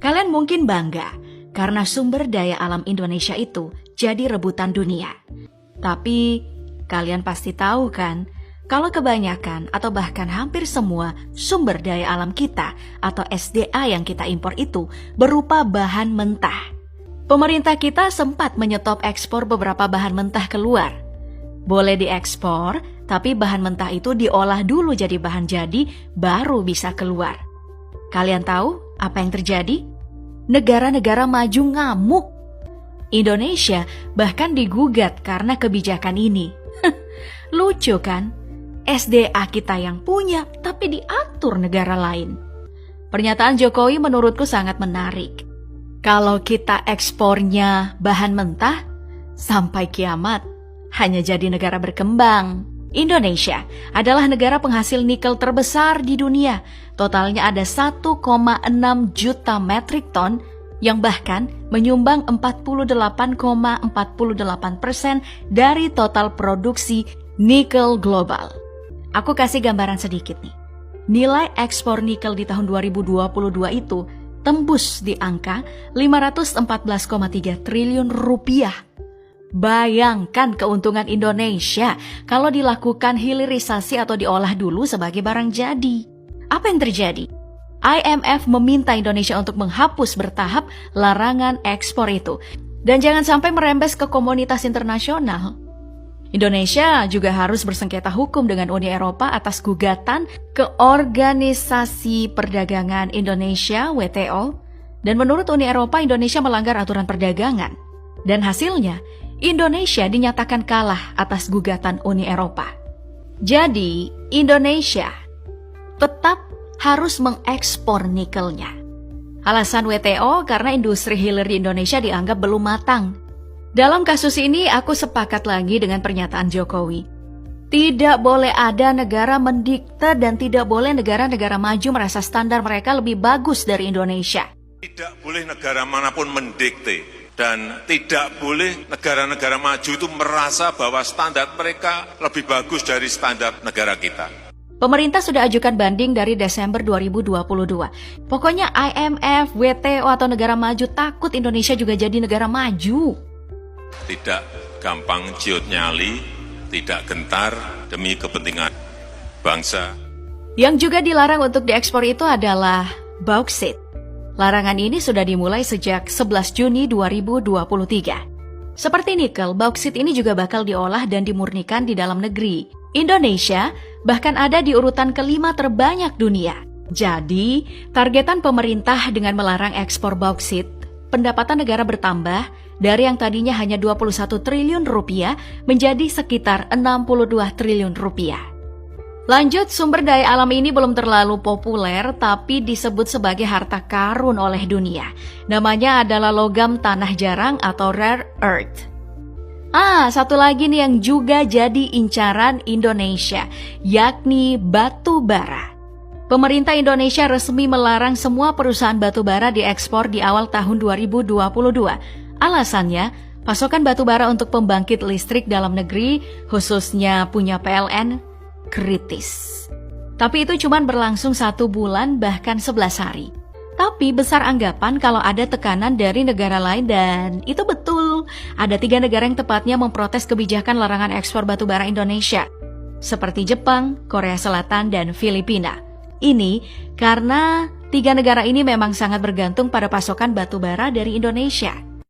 Kalian mungkin bangga karena sumber daya alam Indonesia itu jadi rebutan dunia. Tapi kalian pasti tahu kan, kalau kebanyakan atau bahkan hampir semua sumber daya alam kita atau SDA yang kita impor itu berupa bahan mentah. Pemerintah kita sempat menyetop ekspor beberapa bahan mentah keluar. Boleh diekspor, tapi bahan mentah itu diolah dulu jadi bahan jadi, baru bisa keluar. Kalian tahu apa yang terjadi? Negara-negara maju ngamuk. Indonesia bahkan digugat karena kebijakan ini. Lucu kan? SDA kita yang punya, tapi diatur negara lain. Pernyataan Jokowi menurutku sangat menarik. Kalau kita ekspornya bahan mentah, sampai kiamat hanya jadi negara berkembang. Indonesia adalah negara penghasil nikel terbesar di dunia. Totalnya ada 1,6 juta metrik ton yang bahkan menyumbang 48,48% dari total produksi nikel global. Aku kasih gambaran sedikit nih. Nilai ekspor nikel di tahun 2022 itu tembus di angka 514,3 triliun rupiah. Bayangkan keuntungan Indonesia kalau dilakukan hilirisasi atau diolah dulu sebagai barang jadi. Apa yang terjadi? IMF meminta Indonesia untuk menghapus bertahap larangan ekspor itu. Dan jangan sampai merembes ke komunitas internasional. Indonesia juga harus bersengketa hukum dengan Uni Eropa atas gugatan ke Organisasi Perdagangan Indonesia (WTO). Dan menurut Uni Eropa, Indonesia melanggar aturan perdagangan. Dan hasilnya, Indonesia dinyatakan kalah atas gugatan Uni Eropa. Jadi, Indonesia tetap harus mengekspor nikelnya. Alasan WTO karena industri hilir di Indonesia dianggap belum matang. Dalam kasus ini, aku sepakat lagi dengan pernyataan Jokowi. Tidak boleh ada negara mendikte dan tidak boleh negara-negara maju merasa standar mereka lebih bagus dari Indonesia. Tidak boleh negara manapun mendikte dan tidak boleh negara-negara maju itu merasa bahwa standar mereka lebih bagus dari standar negara kita. Pemerintah sudah ajukan banding dari Desember 2022. Pokoknya IMF, WTO atau negara maju takut Indonesia juga jadi negara maju. Tidak gampang ciut nyali, tidak gentar demi kepentingan bangsa. Yang juga dilarang untuk diekspor itu adalah bauksit. Larangan ini sudah dimulai sejak 11 Juni 2023. Seperti nikel, bauksit ini juga bakal diolah dan dimurnikan di dalam negeri. Indonesia bahkan ada di urutan kelima terbanyak dunia. Jadi, targetan pemerintah dengan melarang ekspor bauksit, pendapatan negara bertambah dari yang tadinya hanya 21 triliun rupiah menjadi sekitar 62 triliun rupiah. Lanjut, sumber daya alam ini belum terlalu populer tapi disebut sebagai harta karun oleh dunia. Namanya adalah logam tanah jarang atau rare earth. Satu lagi nih yang juga jadi incaran Indonesia, yakni batu bara. Pemerintah Indonesia resmi melarang semua perusahaan batu bara diekspor di awal tahun 2022. Alasannya, pasokan batu bara untuk pembangkit listrik dalam negeri, khususnya punya PLN, kritis. Tapi itu cuma berlangsung 1 bulan bahkan 11 hari. Tapi besar anggapan kalau ada tekanan dari negara lain dan itu betul. Ada 3 negara yang tepatnya memprotes kebijakan larangan ekspor batu bara Indonesia. Seperti Jepang, Korea Selatan, dan Filipina. Ini karena 3 negara ini memang sangat bergantung pada pasokan batu bara dari Indonesia.